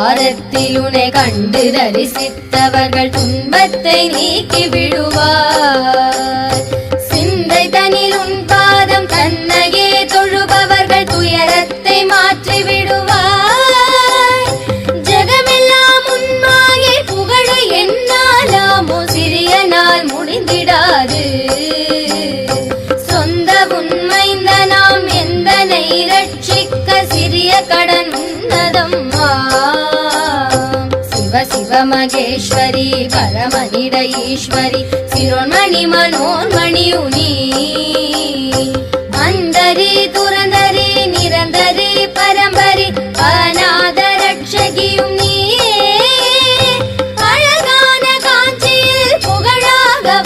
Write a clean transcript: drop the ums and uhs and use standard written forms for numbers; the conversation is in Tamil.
பாதத்தில் உனை கண்டு தரிசித்தவர்கள் துன்பத்தை நீக்கி விடுவார். சிந்தை தனில் உன் பாதம் தன்னையே தொழுபவர்கள் துயரத்தை மாற்றி விடுவார். ஜகமெல்லாம் உன் மாயை புகழ என்னாலாமோ சிறிய நாள் முடிந்திடாது. சொந்த உண்மைந்த நாம் எந்தனை ரட்சிக்க சிறிய கடன் உன்னதம்மா. சிவ சிவ மகேஸ்வரி பரமனிட ஈஸ்வரி சிரோன்மணி மனோன்மணி உனி அந்தரி துர